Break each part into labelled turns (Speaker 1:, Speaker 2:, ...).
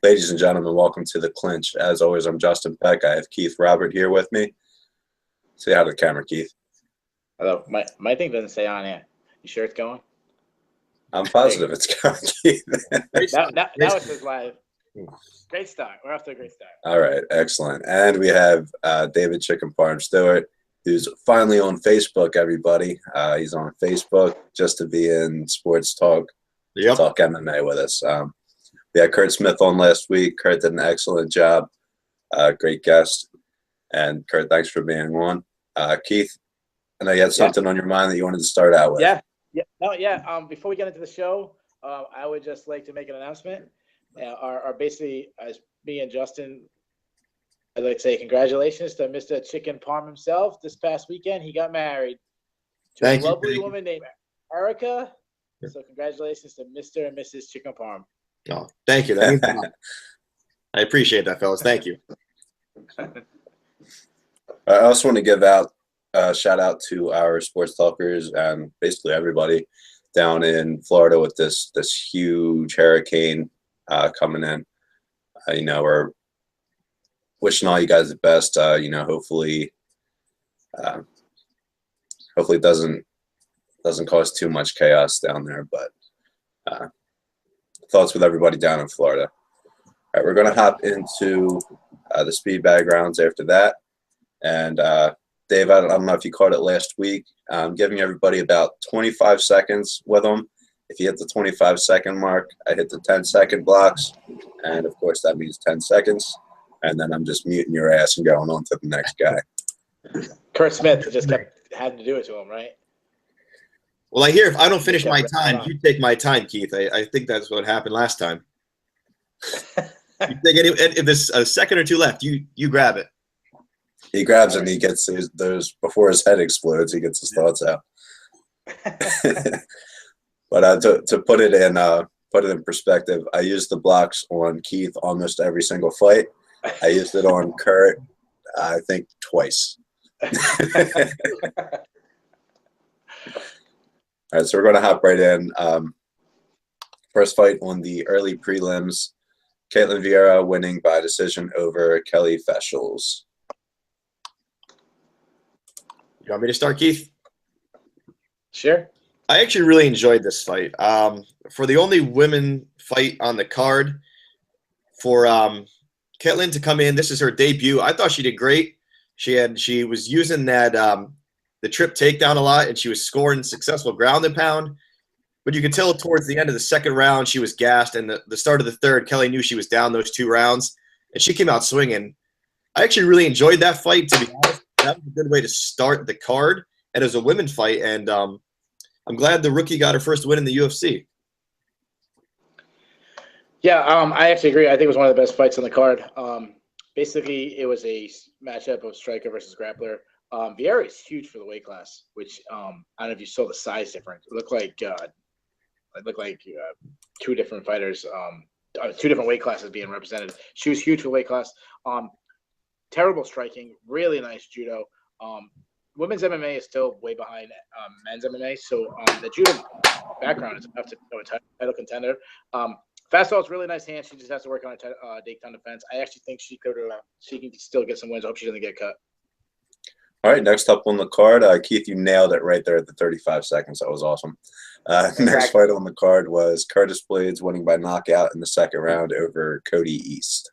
Speaker 1: Ladies and gentlemen, welcome to the Clinch. As always, I'm Justin Peck. I have Keith Robert here with me. Say hi to the camera, Keith.
Speaker 2: Hello. My thing doesn't say on here. You sure it's going?
Speaker 1: I'm positive it's going, Keith.
Speaker 2: Now it says live. Great start. We're off to a great start.
Speaker 1: All right, excellent. And we have David Chicken Farm Stewart, who's finally on Facebook, everybody. He's on Facebook just to be in sports talk, talk MMA with us. We had Kurt Smith on last week. Kurt did an excellent job. Great guest. And Kurt, thanks for being on. Keith, I know you had something on your mind that you wanted to start out with.
Speaker 2: Before we get into the show, I would just like to make an announcement. Basically, as me and Justin, I'd like to say congratulations to Mr. Chicken Parm himself. This past weekend, he got married to a lovely woman named Erica. So congratulations to Mr. and Mrs. Chicken Parm.
Speaker 3: Oh, thank you. I appreciate that, fellas. Thank you.
Speaker 1: I also want to give out a shout out to our sports talkers and basically everybody down in Florida with this huge hurricane coming in. We're wishing all you guys the best. Hopefully it doesn't cause too much chaos down there, but thoughts with everybody down in Florida. All right, we're going to hop into the speed bag rounds after that. And Dave, I don't know if you caught it last week. I'm giving everybody about 25 seconds with them. If you hit the 25-second mark, I hit the 10-second blocks. And, of course, that means 10 seconds. And then I'm just muting your ass and going on to the next guy.
Speaker 2: Kurt Smith just kept having to do it to him, right?
Speaker 3: Well, I hear if I don't finish my time, you take my time, Keith. I think that's what happened last time. If there's a second or two left, you grab it.
Speaker 1: He grabs it and he gets those before his head explodes. He gets his thoughts out. But to put it in perspective, I used the blocks on Keith almost every single fight. I used it on Kurt, I think, twice. All right, so we're going to hop right in. First fight on the early prelims, Caitlin Vieira winning by decision over Kelly Feshels.
Speaker 3: You want me to start, Keith?
Speaker 2: Sure.
Speaker 3: I actually really enjoyed this fight. For the only women fight on the card, for Caitlin to come in, this is her debut. I thought she did great. She was using that the trip takedown a lot, and she was scoring successful ground and pound. But you could tell towards the end of the second round, she was gassed, and the start of the third, Kelly knew she was down those 2 rounds, and she came out swinging. I actually really enjoyed that fight, to be honest. That was a good way to start the card, and it was a women's fight, and I'm glad the rookie got her first win in the UFC.
Speaker 2: Yeah, I actually agree. I think it was one of the best fights on the card. Basically, it was a matchup of striker versus grappler. Vieira is huge for the weight class, which I don't know if you saw the size difference. It looked like two different fighters, 2 different weight classes being represented. She was huge for weight class. Terrible striking, really nice judo. Women's MMA is still way behind men's MMA, so the judo background is enough to become a title contender. Fastball is really nice hand. She just has to work on a takedown defense. I actually think she can still get some wins. I hope she doesn't get cut.
Speaker 1: All right, next up on the card, Keith, you nailed it right there at the 35 seconds. That was awesome. Next fight on the card was Curtis Blades winning by knockout in the second round over Cody East.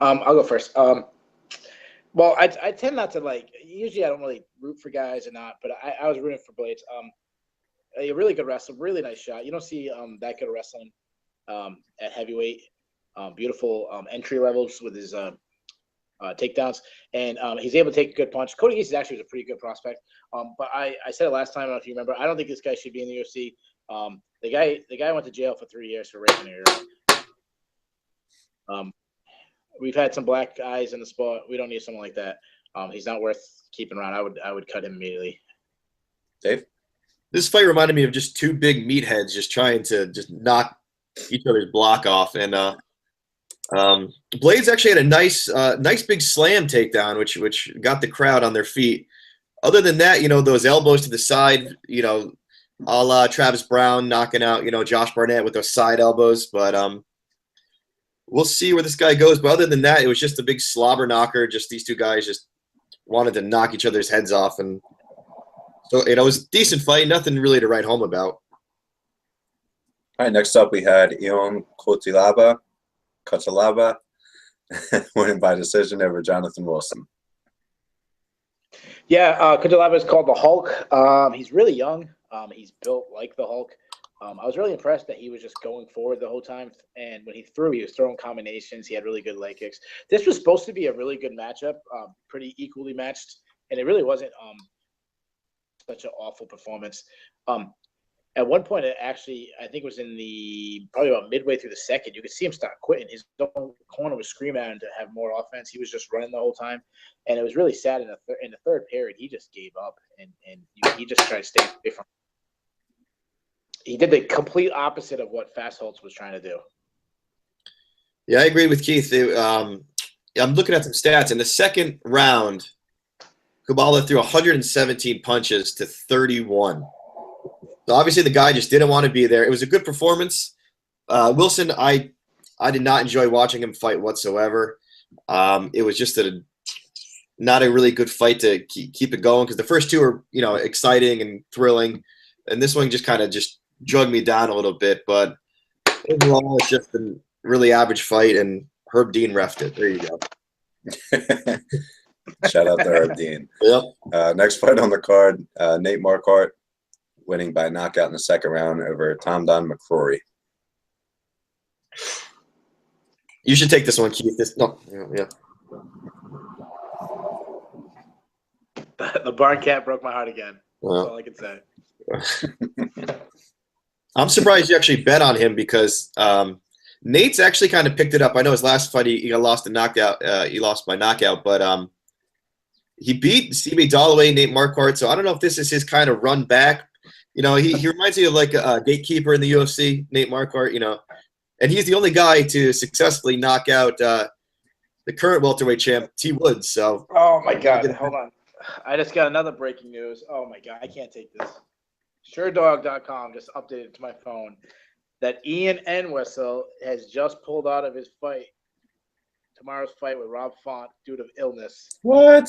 Speaker 2: I'll go first. Well, I tend not to usually I don't really root for guys or not, but I was rooting for Blades. A really good wrestler, really nice shot. You don't see that good wrestling at heavyweight. Beautiful entry levels with his takedowns, and he's able to take a good punch. Cody East actually was a pretty good prospect. But I said it last time, I don't know if you remember. I don't think this guy should be in the UFC. The guy went to jail for 3 years for raping a girl. We've had some black guys in the sport. We don't need someone like that. He's not worth keeping around. I would cut him immediately.
Speaker 1: Dave?
Speaker 3: This fight reminded me of just 2 big meatheads just trying to just knock each other's block off. And Blades actually had a nice big slam takedown, which got the crowd on their feet. Other than that, those elbows to the side, a la Travis Brown knocking out, Josh Barnett with those side elbows. But we'll see where this guy goes. But other than that, it was just a big slobber knocker. Just these two guys just wanted to knock each other's heads off. And so, it was a decent fight. Nothing really to write home about.
Speaker 1: All right, next up we had Ion Cutelaba winning by decision over Jonathan Wilson.
Speaker 2: Yeah, Cutelaba is called the Hulk. He's really young. He's built like the Hulk. I was really impressed that he was just going forward the whole time. And when he threw, he was throwing combinations. He had really good leg kicks. This was supposed to be a really good matchup, pretty equally matched. And it really wasn't such an awful performance. At one point, I think it was probably about midway through the second, you could see him start quitting. His own corner was screaming at him to have more offense. He was just running the whole time. And it was really sad in the third period. He just gave up, and he just tried to stay away from it. He did the complete opposite of what Fast Holtz was trying to do.
Speaker 3: Yeah, I agree with Keith. I'm looking at some stats. In the second round, Kubala threw 117 punches to 31. So obviously the guy just didn't want to be there. It was a good performance. Wilson, I did not enjoy watching him fight whatsoever. It was just not a really good fight to keep it going because the first two were, exciting and thrilling. And this one just kind of just drug me down a little bit. But overall, it's just a really average fight, and Herb Dean reffed it. There you go.
Speaker 1: Shout out to Herb Dean.
Speaker 3: Yep.
Speaker 1: Next fight on the card, Nate Marquardt winning by knockout in the second round over Tom Don McCrory.
Speaker 3: You should take this one, Keith. Yeah.
Speaker 2: The barn cat broke my heart again. That's all I can say.
Speaker 3: I'm surprised you actually bet on him because Nate's actually kind of picked it up. I know his last fight he got lost in knockout. He lost by knockout, but he beat CB Dalloway, Nate Marquardt. So I don't know if this is his kind of run back. He reminds me of like a gatekeeper in the UFC, Nate Marquardt. And he's the only guy to successfully knock out the current welterweight champ, T. Woods. So.
Speaker 2: Oh my God! Hold on. I just got another breaking news. Oh my God, I can't take this. SureDog.com just updated to my phone that Ian Entwistle has just pulled out of his fight, tomorrow's fight with Rob Font due to illness.
Speaker 1: What?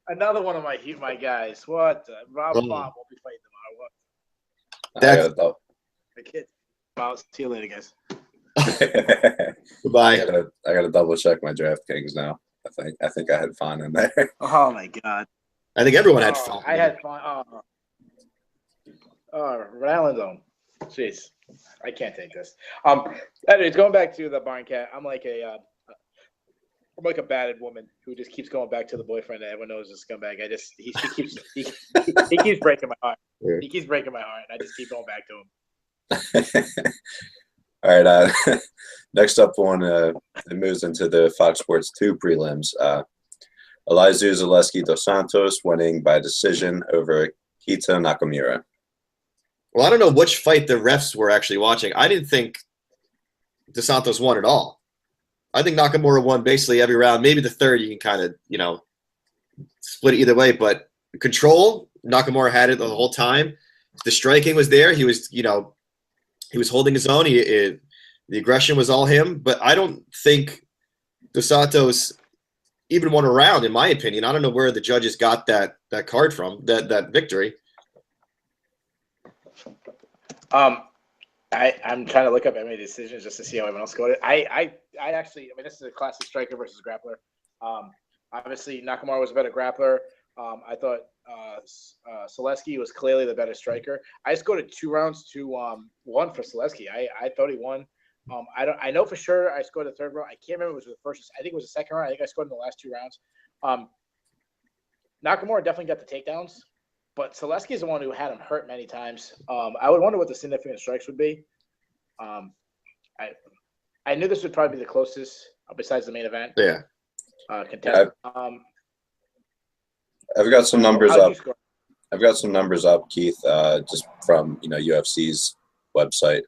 Speaker 2: Another one of my guys. What? Rob Font won't be fighting tomorrow. What? The kid. Well, see you later, guys.
Speaker 3: Goodbye.
Speaker 1: I gotta double check my DraftKings now. I think I had fun in there.
Speaker 2: Oh my God.
Speaker 3: I think everyone had fun.
Speaker 2: I had fun. Rhode Island Zone. Jeez, I can't take this. Anyways, going back to the barn cat, I'm like a battered woman who just keeps going back to the boyfriend that everyone knows is a scumbag. He keeps breaking my heart.
Speaker 3: Yeah.
Speaker 2: He keeps breaking my heart, and I just keep going back to him.
Speaker 1: All right. Next up one, it moves into the Fox Sports 2 prelims. Elizeu Zaleski dos Santos winning by decision over Kita Nakamura.
Speaker 3: Well, I don't know which fight the refs were actually watching. I didn't think dos Santos won at all. I think Nakamura won basically every round. Maybe the third you can kind of, split it either way. But control, Nakamura had it the whole time. The striking was there. He was, he was holding his own. The aggression was all him. But I don't think dos Santos even won a round, in my opinion. I don't know where the judges got that card from, that victory.
Speaker 2: I'm trying to look up any decisions just to see how everyone else scored it. I actually, this is a classic striker versus grappler. Obviously, Nakamura was a better grappler. I thought Zaleski was clearly the better striker. I scored it 2 rounds to 1 for Zaleski. I thought he won. I know for sure I scored the third round. I can't remember if it was the first. I think it was the second round. I think I scored in the last 2 rounds. Nakamura definitely got the takedowns, but Zaleski is the one who had him hurt many times. I would wonder what the significant strikes would be. I knew this would probably be the closest besides the main event.
Speaker 3: Yeah.
Speaker 2: Contest.
Speaker 1: I've got some numbers up. I've got some numbers up, Keith, just from UFC's website.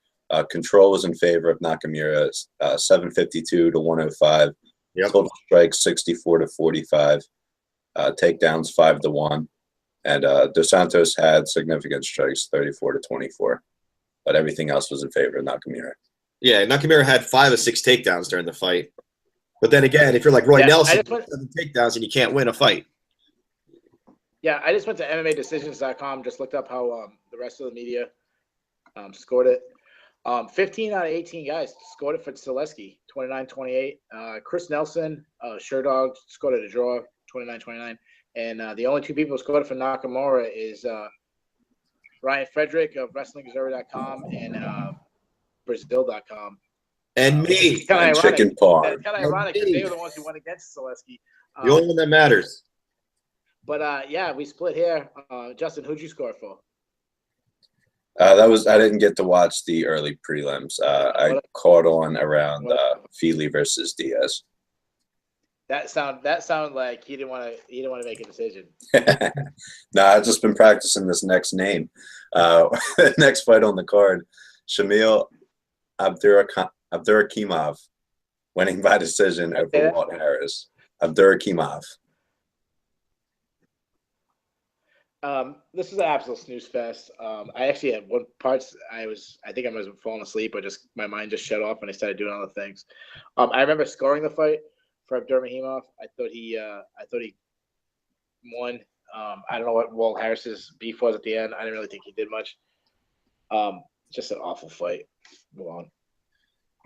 Speaker 1: Control was in favor of Nakamura, 752 to 105.
Speaker 3: Yep.
Speaker 1: Total strikes 64 to 45. Takedowns 5 to 1. And Dos Santos had significant strikes, 34-24, but everything else was in favor of Nakamura.
Speaker 3: Yeah, Nakamura had 5 of 6 takedowns during the fight. But then again, if you're like Roy
Speaker 2: Yeah,
Speaker 3: Nelson, 7 takedowns and you can't win a fight.
Speaker 2: Yeah, I just went to MMADecisions.com, just looked up how the rest of the media scored it. 15 out of 18 guys scored it for Zaleski, 29-28. Chris Nelson, Sherdog, scored it a draw, 29-29. And the only 2 people who scored it for Nakamura is Ryan Frederick of WrestlingObserver.com and Brazil.com.
Speaker 3: And me.
Speaker 1: And Chicken Parm.
Speaker 2: It's kind of ironic because they were the ones who went against Zaleski.
Speaker 3: The only one that matters.
Speaker 2: But yeah, we split here. Justin, who'd you score for?
Speaker 1: I didn't get to watch the early prelims. I caught on around Feely versus Diaz.
Speaker 2: That sounded like he didn't want to make a decision.
Speaker 1: Nah, I've just been practicing this next name. Next fight on the card, Shamil Abdurakhimov, winning by decision over Walt Harris. Abdurakhimov.
Speaker 2: This is an absolute snooze fest. I actually had one parts. I think I was falling asleep, or just my mind just shut off and I started doing other things. I remember scoring the fight for Abdurakhimov. I thought he won. I don't know what Walt Harris's beef was at the end. I didn't really think he did much. Just an awful fight. Move on.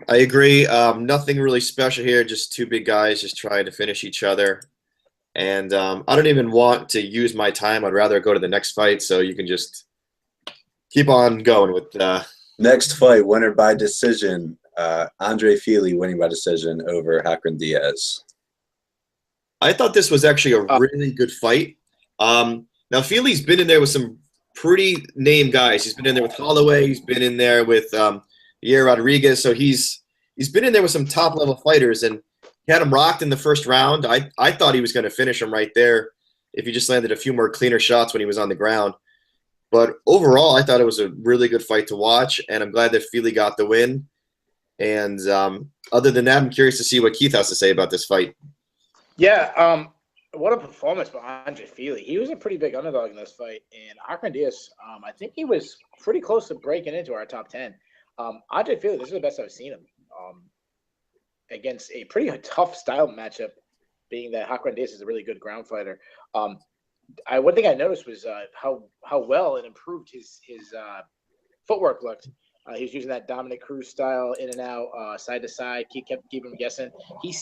Speaker 3: I agree. Nothing really special here. Just 2 big guys just trying to finish each other. And I don't even want to use my time. I'd rather go to the next fight, so you can just keep on going with
Speaker 1: next fight, winner by decision. Andre Feely winning by decision over Hakron Diaz.
Speaker 3: I thought this was actually a really good fight. Now, Feely's been in there with some pretty named guys. He's been in there with Holloway. He's been in there with Yair Rodriguez. So he's been in there with some top-level fighters, and he had him rocked in the first round. I thought he was going to finish him right there if he just landed a few more cleaner shots when he was on the ground. But overall, I thought it was a really good fight to watch, and I'm glad that Feely got the win. And other than that, I'm curious to see what Keith has to say about this fight.
Speaker 2: Yeah, what a performance by Andre Feely. He was a pretty big underdog in this fight. And Hakron Diaz, I think he was pretty close to breaking into our top 10. Andre Feely, this is the best I've seen him. Against a pretty tough style matchup, being that Hakron Diaz is a really good ground fighter. One thing I noticed was how well it improved his footwork looked. He was using that Dominic Cruz style, in and out, side to side, kept him guessing. I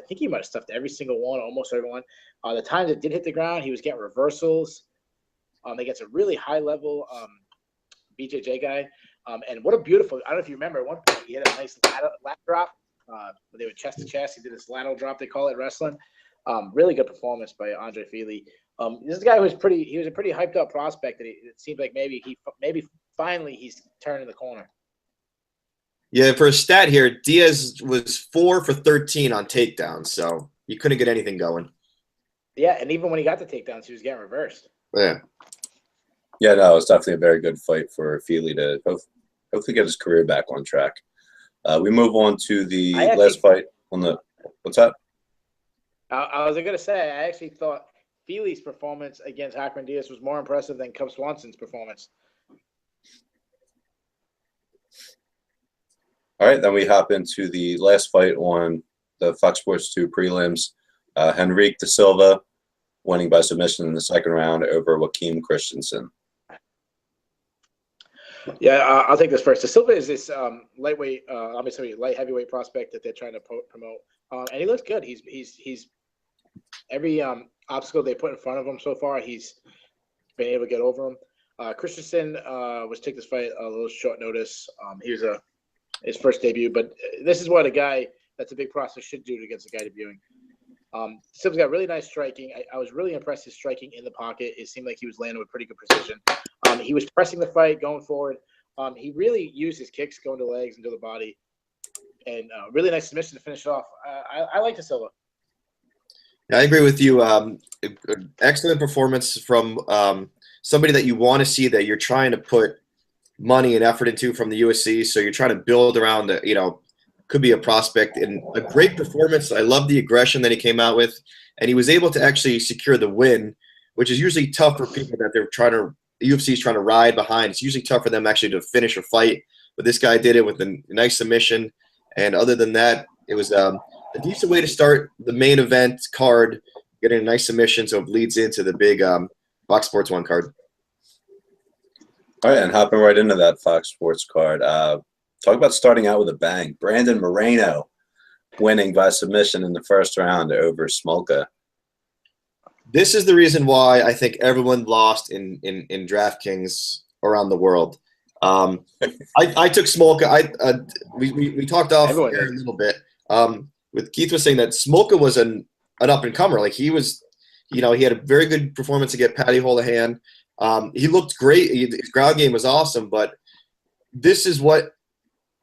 Speaker 2: think he might have stuffed every single one, almost everyone. The times it did hit the ground, he was getting reversals. Against a really high level BJJ guy. And what a beautiful, I don't know if you remember, at one point he had a nice lat drop. They were chest to chest. He did this lateral drop, they call it wrestling. Really good performance by Andre Feely. This guy was a pretty hyped up prospect. That it seemed like maybe finally he's turning the corner.
Speaker 3: Yeah, for a stat here, Diaz was 4 for 13 on takedowns, so you couldn't get anything going.
Speaker 2: Yeah, and even when he got the takedowns, he was getting reversed.
Speaker 3: Yeah.
Speaker 1: Yeah, no, it was definitely a very good fight for Feely to hopefully get his career back on track. We move on to the last fight on the – what's that?
Speaker 2: I was going to say, I actually thought Feely's performance against Hakron Diaz was more impressive than Cub Swanson's performance.
Speaker 1: All right, then we hop into the last fight on the Fox Sports 2 prelims. Henrique Da Silva winning by submission in the second round over Joaquim Christensen.
Speaker 2: Yeah, I'll take this first. Da Silva is this lightweight, light heavyweight prospect that they're trying to promote, and he looks good. He's every obstacle they put in front of him so far, he's been able to get over him. Christensen was take this fight a little short notice. He was his first debut, but this is what a guy that's a big prospect should do against a guy debuting. Silva's got really nice striking. I was really impressed his striking in the pocket. It seemed like he was landing with pretty good precision. He was pressing the fight, going forward. He really used his kicks, going to legs and to the body. And really nice submission to finish it off. I like Da Silva.
Speaker 3: I agree with you. Excellent performance from somebody that you want to see, that you're trying to put money and effort into from the USC. So you're trying to build around could be a prospect, and a great performance. I love the aggression that he came out with, and he was able to actually secure the win which is usually tough for people that they're trying to UFC is trying to ride behind. It's usually tough for them actually to finish a fight, but this guy did it with a nice submission. And other than that, it was a decent way to start the main event card, getting a nice submission, so it bleeds into the big Fox Sports 1 card.
Speaker 1: All right, and hopping right into that Fox Sports card. Talk about starting out with a bang. Brandon Moreno winning by submission in the first round over Smolka.
Speaker 3: This is the reason why I think everyone lost in DraftKings around the world. I took Smolka. We talked off here a little bit. With Keith was saying that Smolka was an up and comer. Like he was, he had a very good performance to get Paddy Holohan. He looked great. His ground game was awesome. But this is what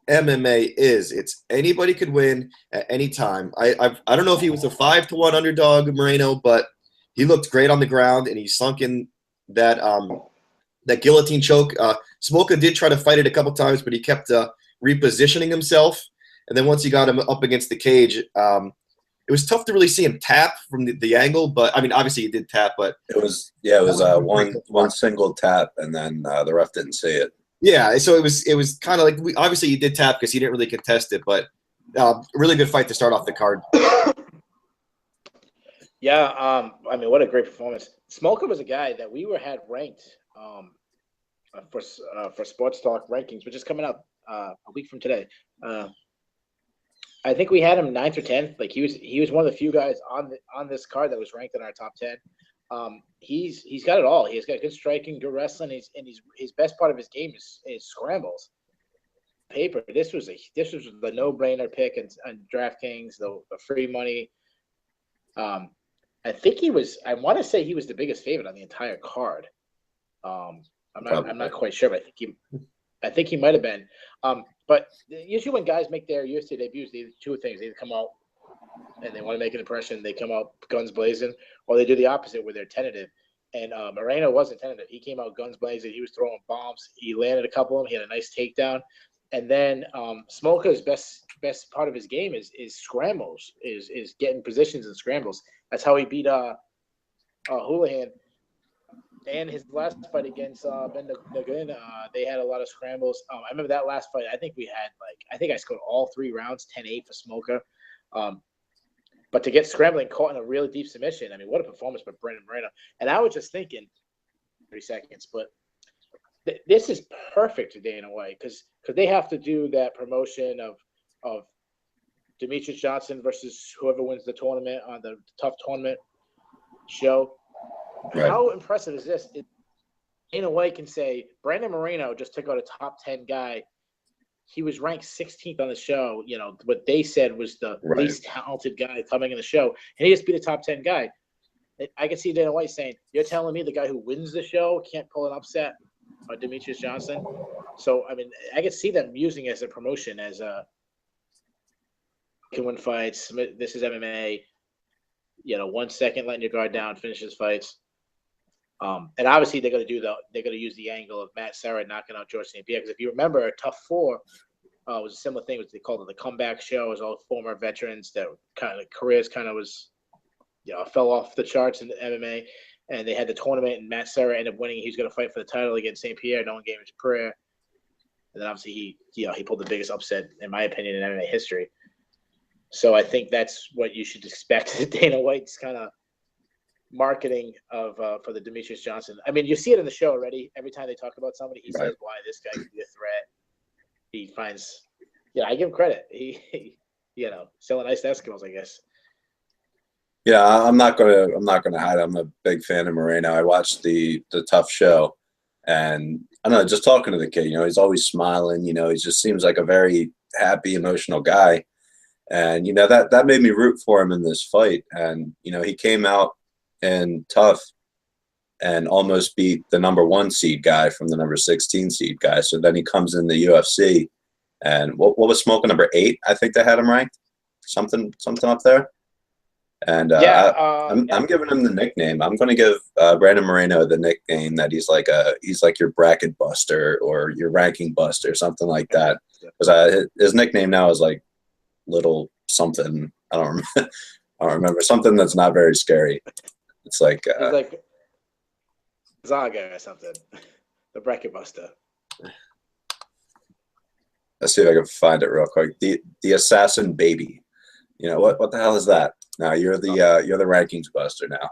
Speaker 3: MMA is. It's anybody could win at any time. I don't know if he was a 5-1 underdog, Moreno, but he looked great on the ground, and he sunk in that guillotine choke. Smolka did try to fight it a couple times, but he kept repositioning himself. And then once he got him up against the cage, it was tough to really see him tap from the angle. But I mean, obviously he did tap, but
Speaker 1: it was one single tap, and then the ref didn't see it.
Speaker 3: Yeah, so it was kind of like obviously he did tap because he didn't really contest it, but really good fight to start off the card.
Speaker 2: Yeah, I mean, what a great performance. Smolka was a guy that we had ranked for Sports Talk rankings, which is coming up a week from today. I think we had him 9th or 10th. Like he was one of the few guys on this card that was ranked in our top 10. He's got it all. He's got good striking, good wrestling. His best part of his game is scrambles. Paper. This was the no-brainer pick on DraftKings, the free money. I want to say he was the biggest favorite on the entire card. I'm not quite sure, but I think he might have been. But usually when guys make their UFC debuts, they do two things: they either come out and they want to make an impression, they come out guns blazing, or they do the opposite where they're tentative. And Moreno wasn't tentative. He came out guns blazing. He was throwing bombs. He landed a couple of them. He had a nice takedown. And then Smolka's best part of his game is scrambles, is getting positions and scrambles. That's how he beat Houlihan. And his last fight against Ben Nugent, they had a lot of scrambles. I remember that last fight. I think I scored all 3 rounds, 10-8 for Smolka. But to get scrambling caught in a really deep submission, I mean, what a performance by Brandon Moreno. And I was just thinking, 30 seconds, but this is perfect today in a way because they have to do that promotion of Demetrius Johnson versus whoever wins the tournament on the Tough Tournament show. Right. How impressive is this? In a way, can say Brandon Moreno just took out a top 10 guy. He was ranked 16th on the show. What they said was the least talented guy coming in the show, and he just beat a top 10 guy. I can see Dana White saying, "You're telling me the guy who wins the show can't pull an upset on Demetrius Johnson?" So, I mean, I can see them using it as a promotion, as a can win fights. This is MMA. 1 second letting your guard down, finishes fights. And obviously they're going to use the angle of Matt Serra knocking out George St. Pierre, because if you remember, Tough 4 was a similar thing. They called it the comeback show. It was all former veterans that kind of careers was fell off the charts in the MMA, and they had the tournament, and Matt Serra ended up winning. He was going to fight for the title against St. Pierre. No one gave him his prayer, and then obviously he pulled the biggest upset, in my opinion, in MMA history. So I think that's what you should expect. Dana White's kind of marketing of for the Demetrius Johnson. I mean, you see it in the show already. Every time they talk about somebody, he says why this guy could be a threat. He finds, I give him credit. He selling iced Eskimos, I guess.
Speaker 1: Yeah, I'm not gonna hide. I'm a big fan of Moreno. I watched the Tough show, and I don't know, just talking to the kid, he's always smiling. He just seems like a very happy, emotional guy, and that made me root for him in this fight. And he came out and Tough and almost beat the number 1 seed guy from the number 16 seed guy. So then he comes in the UFC, and what was Smolka, number 8? I think they had him ranked, something up there. And I'm giving him the nickname. I'm going to give Brandon Moreno the nickname that he's like your bracket buster or your ranking buster, something like that. Because his nickname now is like little something. I don't remember something that's not very scary. It's like
Speaker 2: Zaga or something. The bracket buster.
Speaker 1: Let's see if I can find it real quick. The assassin baby. You know what the hell is that? Now you're the rankings buster now.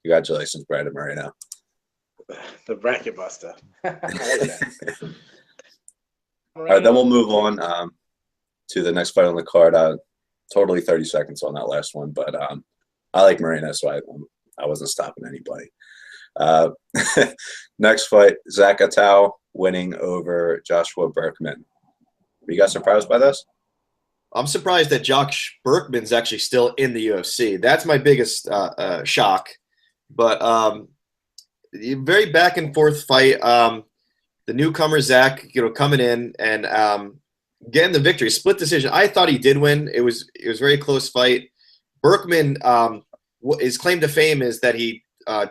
Speaker 1: Congratulations, Brandon Marino.
Speaker 2: The bracket buster. I like that.
Speaker 1: All right, then we'll move on to the next fight on the card. Totally 30 seconds on that last one, but I like Marino, so I wasn't stopping anybody. Next fight, Zach Atau winning over Joshua Berkman. Were you guys surprised by this?
Speaker 3: I'm surprised that Josh Berkman's actually still in the UFC. That's my biggest shock. But very back and forth fight. The newcomer Zach, coming in and getting the victory, split decision. I thought he did win. It was a very close fight. Berkman, his claim to fame is that he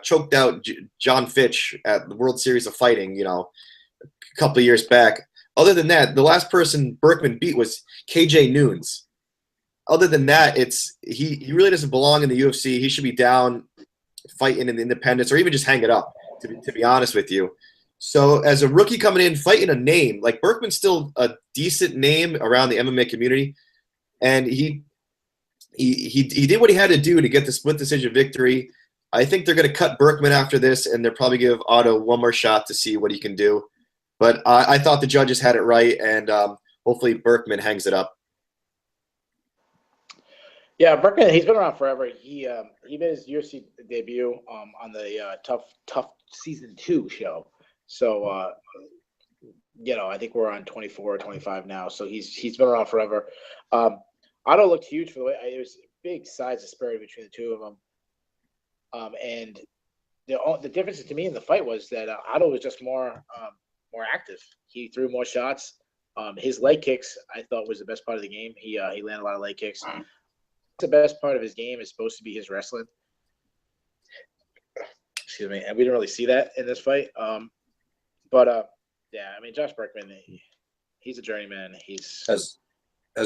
Speaker 3: choked out John Fitch at the World Series of Fighting, a couple of years back. Other than that, the last person Berkman beat was KJ Noons. Other than that, he really doesn't belong in the UFC. He should be down fighting in the independents or even just hang it up, to be honest with you. So as a rookie coming in, fighting a name, like Berkman's still a decent name around the MMA community, and he did what he had to do to get the split decision victory. I think they're going to cut Berkman after this, and they'll probably give Otto one more shot to see what he can do. But I thought the judges had it right, and hopefully Berkman hangs it up.
Speaker 2: Yeah, Berkman, he's been around forever. He made his UFC debut on the Tough Season 2 show. So, I think we're on 24 or 25 now. So he's been around forever. Otto looked huge for the way it was big size disparity between the two of them. And the difference to me in the fight was that Otto was just more active. He threw more shots. His leg kicks, I thought, was the best part of the game. He landed a lot of leg kicks. The best part of his game is supposed to be his wrestling. Excuse me, and we didn't really see that in this fight. Josh Berkman, he's a journeyman.
Speaker 1: Has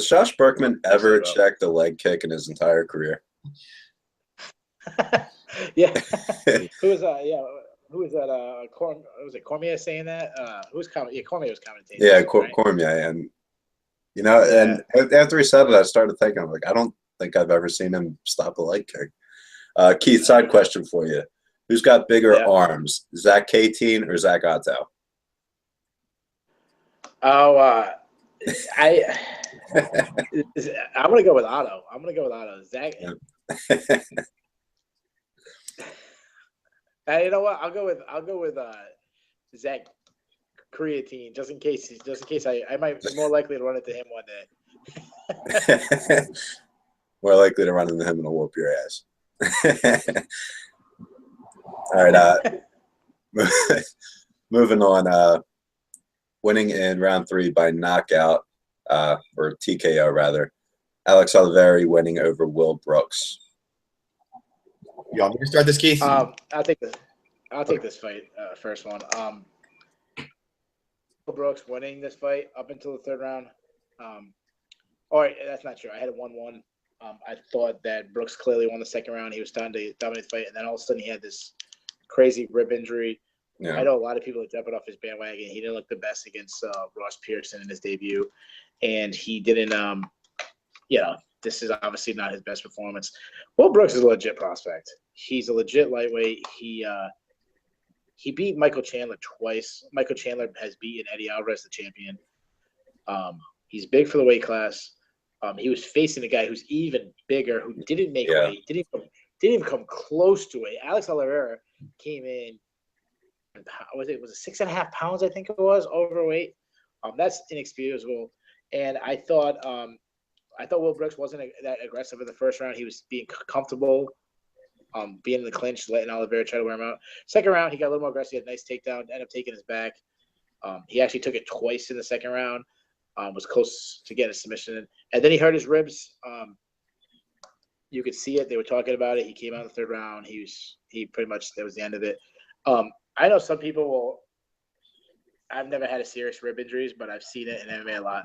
Speaker 1: Josh Berkman ever checked a leg kick in his entire career?
Speaker 2: Yeah. Who was that? Was it Cormier saying that? Cormier was commentating.
Speaker 1: Yeah,
Speaker 2: right?
Speaker 1: Cormier, and and after he said it, I started thinking, I'm like, I don't think I've ever seen him stop a leg kick. Keith, side question for you: who's got bigger arms, Zach Katine or Zach Atau?
Speaker 2: I'm gonna go with Otto. Zach. You know what? I'll go with Zach Creatine, just in case I might be more likely to run into him one day.
Speaker 1: More likely to run into him and whoop your ass. All right. Moving on. Winning in round 3 by knockout, or TKO rather. Alex Oliveri winning over Will Brooks.
Speaker 3: You want me to start this, Keith?
Speaker 2: I'll take this fight, first one. Will Brooks winning this fight up until the 3rd round. All right, that's not true. I had a 1-1. I thought that Brooks clearly won the 2nd round. He was starting to dominate the fight, and then all of a sudden he had this crazy rib injury. Yeah. I know a lot of people are jumping off his bandwagon. He didn't look the best against Ross Pearson in his debut, and he didn't. This is obviously not his best performance. Will Brooks is a legit prospect. He's a legit lightweight. He beat Michael Chandler twice. Michael Chandler has beaten Eddie Alvarez, the champion. He's big for the weight class. He was facing a guy who's even bigger, who didn't make weight, didn't even come close to it. Alex Oliveira came in. Was it 6.5 pounds? I think it was overweight. That's inexcusable. And I thought Will Brooks wasn't that aggressive in the 1st round. He was being comfortable, being in the clinch, letting Oliveira try to wear him out. 2nd round, he got a little more aggressive. He had a nice takedown. Ended up taking his back. He actually took it twice in the 2nd round. Was close to getting a submission, and then he hurt his ribs. You could see it. They were talking about it. He came out in the 3rd round. He pretty much, that was the end of it. I know some people will. I've never had a serious rib injuries, but I've seen it in MMA a lot.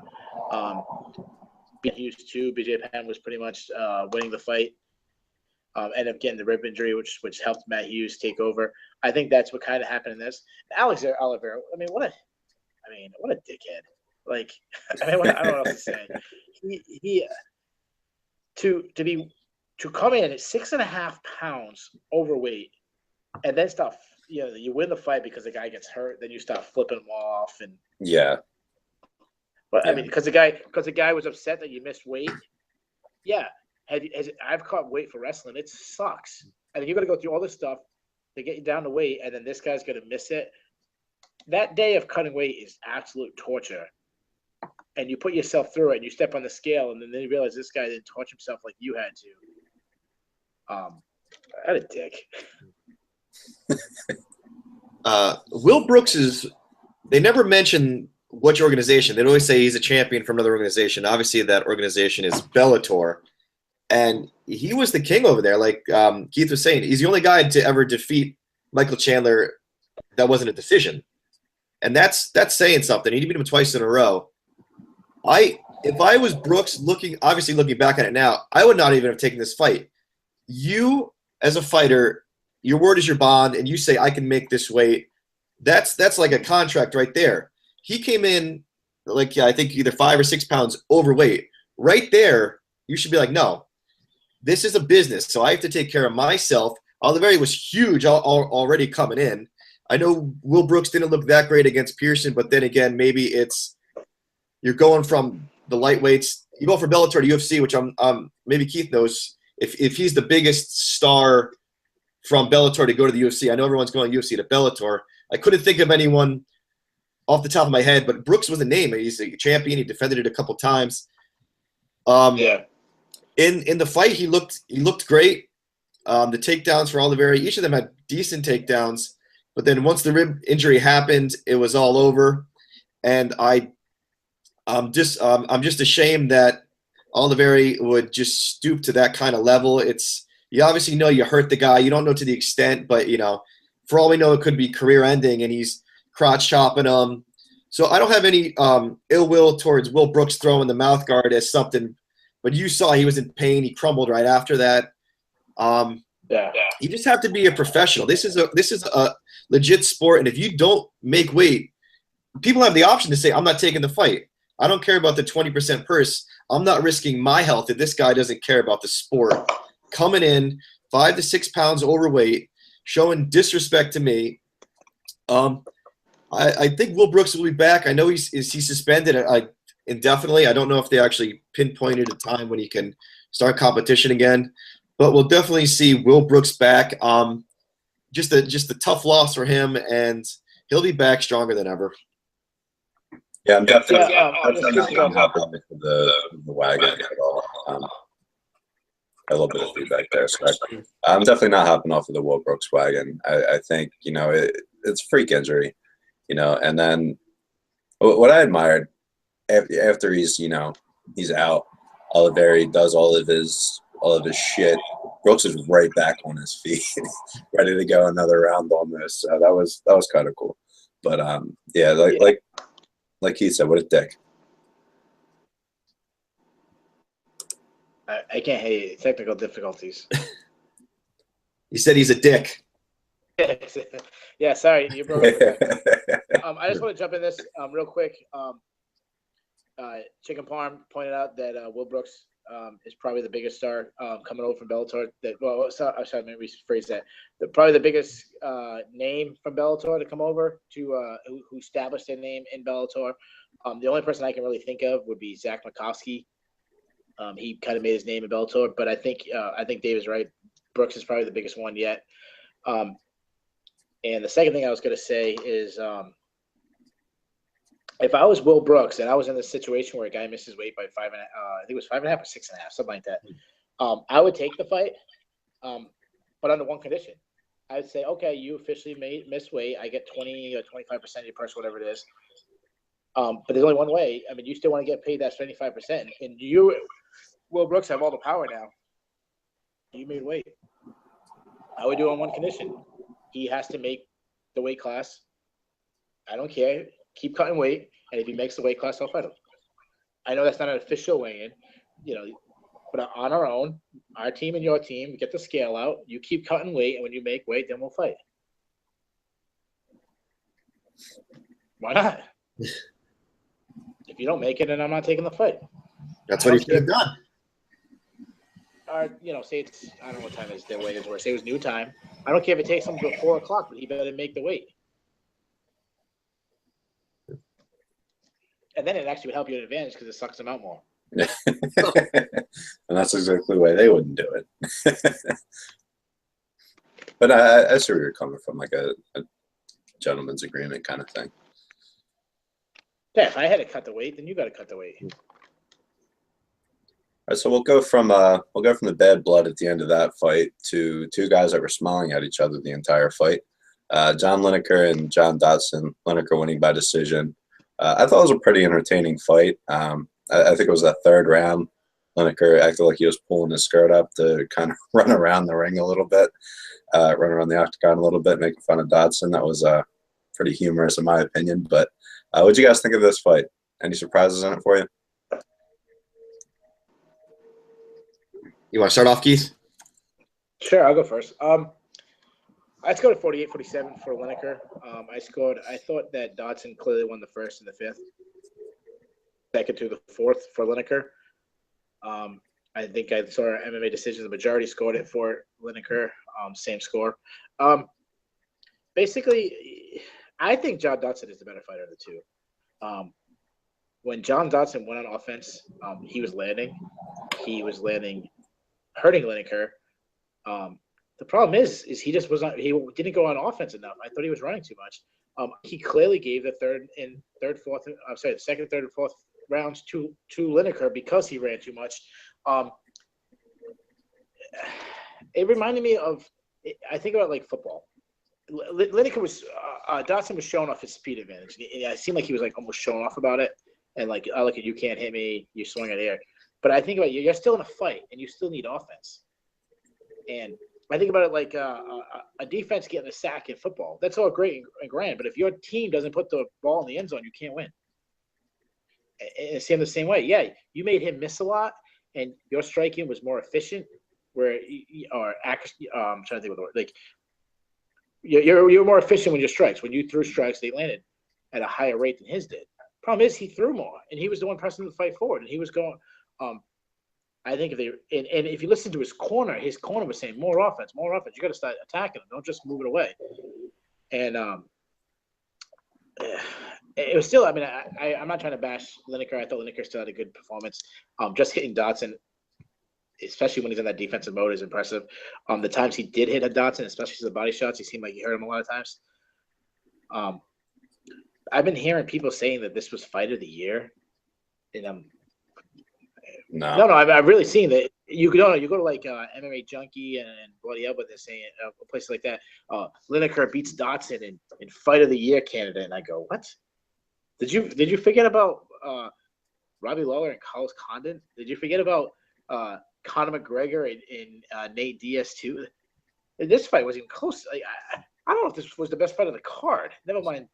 Speaker 2: Hughes too. BJ Penn was pretty much winning the fight. ended up getting the rib injury, which helped Matt Hughes take over. I think that's what kind of happened in this. Alex Oliveira, what a dickhead. Like, I don't know what else to say. He to come in at 6.5 pounds overweight and then stop. You win the fight because the guy gets hurt, then you start flipping him off and
Speaker 1: Yeah.
Speaker 2: But
Speaker 1: Yeah.
Speaker 2: I mean, because the guy was upset that you missed weight. Yeah, I've caught weight for wrestling. It sucks. I mean, you got to go through all this stuff to get you down to weight, and then this guy's going to miss it. That day of cutting weight is absolute torture. And you put yourself through it, and you step on the scale, and then you realize this guy didn't torture himself like you had to. What a dick.
Speaker 3: Will Brooks they never mention which organization. They'd always say he's a champion from another organization. Obviously, that organization is Bellator. And he was the king over there. Like Keith was saying, he's the only guy to ever defeat Michael Chandler that wasn't a decision. And that's saying something. He beat him twice in a row. If I was Brooks, looking back at it now, I would not even have taken this fight. You, as a fighter, your word is your bond, and you say, I can make this weight. That's like a contract right there. He came in, I think either 5 or 6 pounds overweight. Right there, you should be like, no, this is a business, so I have to take care of myself. Oliveira was huge already coming in. I know Will Brooks didn't look that great against Pearson, but then again, maybe you're going from the lightweights. You go from Bellator to UFC, which maybe Keith knows. If he's the biggest star from Bellator to go to the UFC, I know everyone's going UFC to Bellator. I couldn't think of anyone off the top of my head, but Brooks was a name. He's a champion. He defended it a couple times.
Speaker 2: Yeah.
Speaker 3: In the fight, he looked great. The takedowns for Oliveira, each of them had decent takedowns, but then once the rib injury happened, it was all over. And I'm just ashamed that Oliveira would just stoop to that kind of level. You obviously know you hurt the guy. You don't know to the extent, but for all we know, it could be career ending, and he's crotch chopping him. So I don't have any ill will towards Will Brooks throwing the mouth guard as something, but you saw he was in pain. He crumbled right after that.
Speaker 2: Yeah.
Speaker 3: You just have to be a professional. This is a legit sport, and if you don't make weight, people have the option to say, I'm not taking the fight. I don't care about the 20% purse. I'm not risking my health if this guy doesn't care about the sport. Coming in 5 to 6 pounds overweight, showing disrespect to me. I think Will Brooks will be back. I know he's suspended indefinitely. I don't know if they actually pinpointed a time when he can start competition again, but we'll definitely see Will Brooks back. Just a tough loss for him, and he'll be back stronger than ever.
Speaker 1: Yeah, I'm definitely
Speaker 2: excuse me.
Speaker 1: not happy with the wagon at all. A little bit of feedback there. So I'm definitely not hopping off of the Will Brooks wagon. I think it's a freak injury, And then what I admired after he's out, Oliveira does all of his shit. Brooks is right back on his feet, ready to go another round almost. So that was kind of cool. But like he said, what a dick.
Speaker 2: I can't hear you. Technical difficulties.
Speaker 3: He said he's a dick.
Speaker 2: Yeah, sorry. You broke up. I just want to jump in this real quick. Chicken Parm pointed out that Will Brooks is probably the biggest star coming over from Bellator. Sorry, let me rephrase that. Probably the biggest name from Bellator to come over to who established their name in Bellator. The only person I can really think of would be Zach Makovsky. He kind of made his name in Bellator, but I think Dave is right. Brooks is probably the biggest one yet. And the second thing I was going to say is, if I was Will Brooks and I was in this situation where a guy misses weight by 5.5, I think it was 5.5 or 6.5, something like that, I would take the fight, but under one condition. I would say, okay, you officially missed weight. I get 20 or 25% of your purse, whatever it is. But there's only one way. I mean, you still want to get paid that 75%, and you, Will Brooks, have all the power now. You made weight. I would do it on one condition. He has to make the weight class. I don't care. Keep cutting weight, and if he makes the weight class, I'll fight him. I know that's not an official weigh-in. But on our own, our team and your team, we get the scale out. You keep cutting weight, and when you make weight, then we'll fight. Why not? If you don't make it, then I'm not taking the fight.
Speaker 3: That's what he should have done.
Speaker 2: Or, say it's, I don't know what time is their weight is, or say it was new time. I don't care if it takes him to 4 o'clock, but he better make the weight. And then it actually would help you an advantage because it sucks them out more.
Speaker 1: And that's exactly why they wouldn't do it. But I see where you're coming from, like a gentleman's agreement kind of thing.
Speaker 2: Yeah, if I had to cut the weight, then you got to cut the weight.
Speaker 1: All right, so we'll go from the bad blood at the end of that fight to two guys that were smiling at each other the entire fight. John Lineker and John Dodson. Lineker winning by decision. I thought it was a pretty entertaining fight. I think it was that third round. Lineker acted like he was pulling his skirt up to kind of run around the ring a little bit, run around the octagon a little bit, making fun of Dodson. That was pretty humorous in my opinion. But what did you guys think of this fight? Any surprises in it for you?
Speaker 3: You want to start off, Keith?
Speaker 2: Sure, I'll go first. I scored a 48-47 for Lineker. I thought that Dodson clearly won the first and the fifth. Second through the fourth for Lineker. I think I saw MMA decisions. The majority scored it for Lineker. Same score. Basically, I think John Dodson is the better fighter of the two. When John Dodson went on offense, he was landing. He was landing, hurting Lineker. The problem is he just was not. He didn't go on offense enough. I thought he was running too much. He clearly gave the second, third, and fourth rounds to Lineker because he ran too much. It reminded me of. I think about like football. Lineker was Dodson was showing off his speed advantage. It seemed like he was like almost showing off about it, and like, oh, look, you can't hit me. You swing at air. But I think about you're still in a fight, and you still need offense. And I think about it like a defense getting a sack in football. That's all great and grand, but if your team doesn't put the ball in the end zone, you can't win. And it's the same way. Yeah, you made him miss a lot, and your striking was more efficient. I'm trying to think of the word. Like you're more efficient when your strikes. When you threw strikes, they landed at a higher rate than his did. Problem is, he threw more, and he was the one pressing the fight forward, and he was going. I think if you listen to his corner was saying more offense. You got to start attacking him. Don't just move it away. And it was still. I mean, I'm not trying to bash Lineker. I thought Lineker still had a good performance. Just hitting Dodson, especially when he's in that defensive mode, is impressive. The times he did hit a Dodson, especially the body shots, he seemed like he hurt him a lot of times. I've been hearing people saying that this was fight of the year, and No, I've really seen that. You go to like MMA Junkie and Bloody Elbow. They're saying a place like that. Lineker beats Dodson in fight of the year candidate, and I go, what? Did you forget about Robbie Lawler and Carlos Condon? Did you forget about Conor McGregor and Nate Diaz too? This fight wasn't even close. Like, I don't know if this was the best fight of the card. Never mind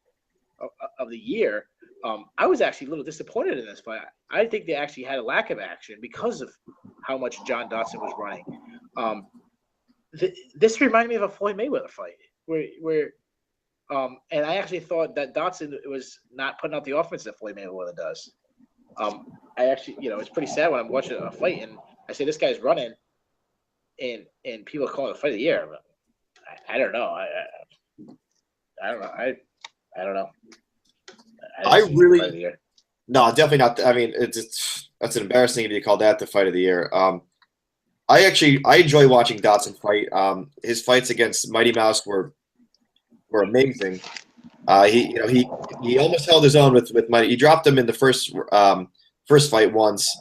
Speaker 2: of the year. I was actually a little disappointed in this fight. I think they actually had a lack of action because of how much John Dodson was running. This reminded me of a Floyd Mayweather fight where and I actually thought that Dodson was not putting out the offense that Floyd Mayweather does. I actually, it's pretty sad when I'm watching a fight and I say this guy's running, and people call it a fight of the year. I don't know. I don't know. I don't know.
Speaker 3: No, definitely not. I mean, that's embarrassing if you call that the fight of the year. I enjoy watching Dodson fight. His fights against Mighty Mouse were amazing. He almost held his own with Mighty. He dropped him in the first fight once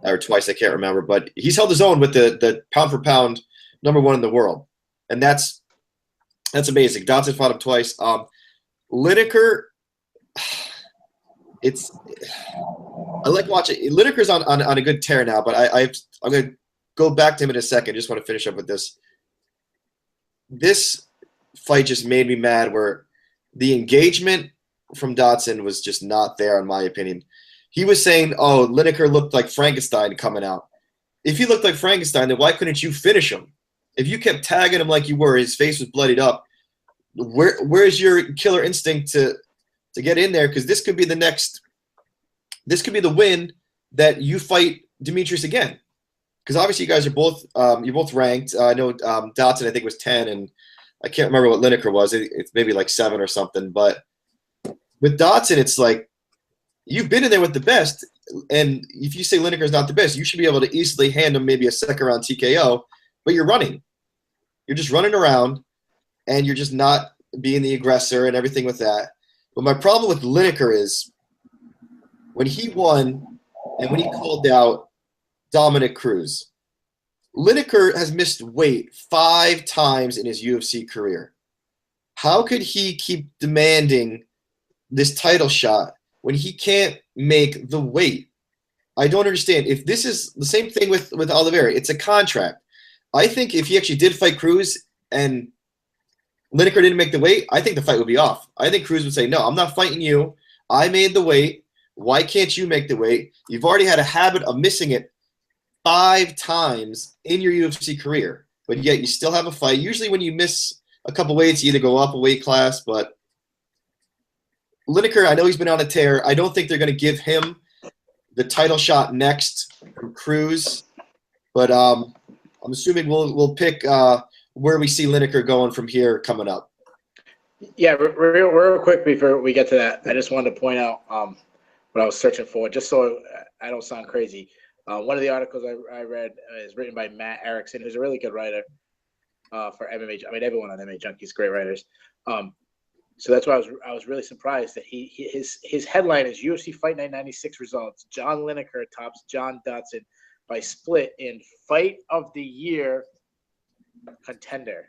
Speaker 3: or twice, I can't remember, but he's held his own with the pound for pound #1 in the world, and that's amazing. Dodson fought him twice. Lineker. I like watching. Lineker's on a good tear now, but I'm going to go back to him in a second. Just want to finish up with this. This fight just made me mad where the engagement from Dodson was just not there, in my opinion. He was saying, oh, Lineker looked like Frankenstein coming out. if he looked like Frankenstein, then why couldn't you finish him? If you kept tagging him like you were, his face was bloodied up. Where's your killer instinct to get in there? Because this could be the next. This could be the win that you fight Demetrius again. Because obviously you guys are both you're both ranked. I know Dotson I think was 10, and I can't remember what Lineker was. It's maybe like 7 or something. But with Dotson, it's like you've been in there with the best, and if you say Lineker's not the best, you should be able to easily hand him maybe a second round TKO. But you're running. You're just running around, and you're just not being the aggressor and everything with that. But my problem with Lineker is when he won and when he called out Dominic Cruz, Lineker has missed weight 5 times in his UFC career. How could he keep demanding this title shot when he can't make the weight? I don't understand. If this is the same thing with Oliveira, it's a contract. I think if he actually did fight Cruz and Lineker didn't make the weight, I think the fight would be off. I think Cruz would say, no, I'm not fighting you. I made the weight. Why can't you make the weight? You've already had a habit of missing it 5 times in your UFC career, but yet you still have a fight. Usually when you miss a couple weights, you either go up a weight class, but Lineker, I know he's been on a tear. I don't think they're going to give him the title shot next from Cruz, but I'm assuming we'll pick where we see Lineker going from here coming up.
Speaker 2: Yeah, real quick before we get to that, I just wanted to point out what I was searching for, just so I don't sound crazy. One of the articles I read is written by Matt Erickson, who's a really good writer for MMA. I mean, everyone on MMA Junkies, great writers. So that's why I was really surprised that his headline is UFC Fight Night 96 results. John Lineker tops John Dotson by split in Fight of the Year contender.